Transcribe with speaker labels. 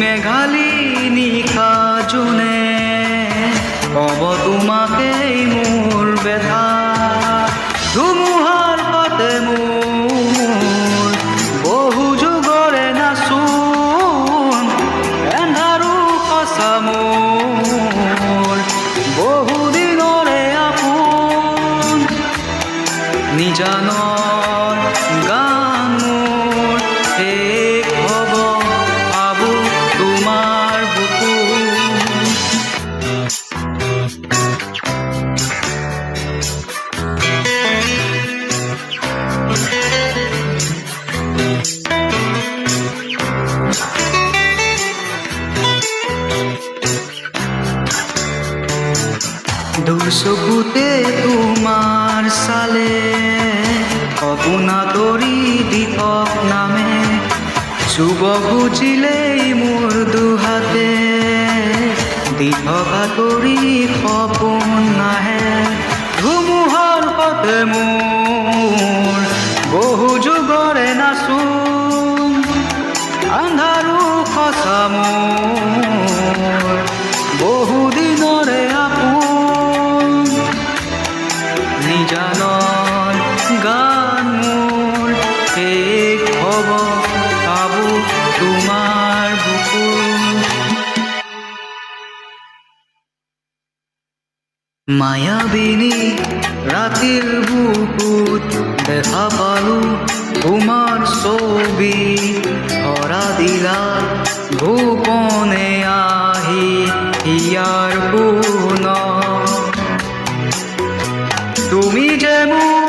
Speaker 1: মেঘালী নিশা জোনে কব তোমাকেই মোৰ ব্যথা ধুমুহাৰ পাতে মোৰ বহু যুগৰে নাচোন এন্ধাৰো সঁচা মোৰ বহু দিনৰে আপোন নিজানৰ গান মোৰ শেষ হ'ব ভাবো তোমাৰ বুকু দূৰ চকুতে তোমাৰ চালে সপোনা তৰি দীপক নামে চুব খুজিলেই মোৰ দুহাতে দি থকা তৰি সপোন নাহে ধুমুহাৰ পথে মোৰ বহু যুগৰে নাচোন আন্ধাৰো সঁচা মোৰ বহু দিনৰে আপোন নিজানৰ গান মোৰ শেষ হ'ব ভাবো তোমাৰ বুকু মায়াবিনী ৰাতিৰ বুকুত দেখা পালো তোমাৰ ছবি ধৰা দিলা গোপনে আহি ইয়াৰ পুনৰ তুমি যে মোৰ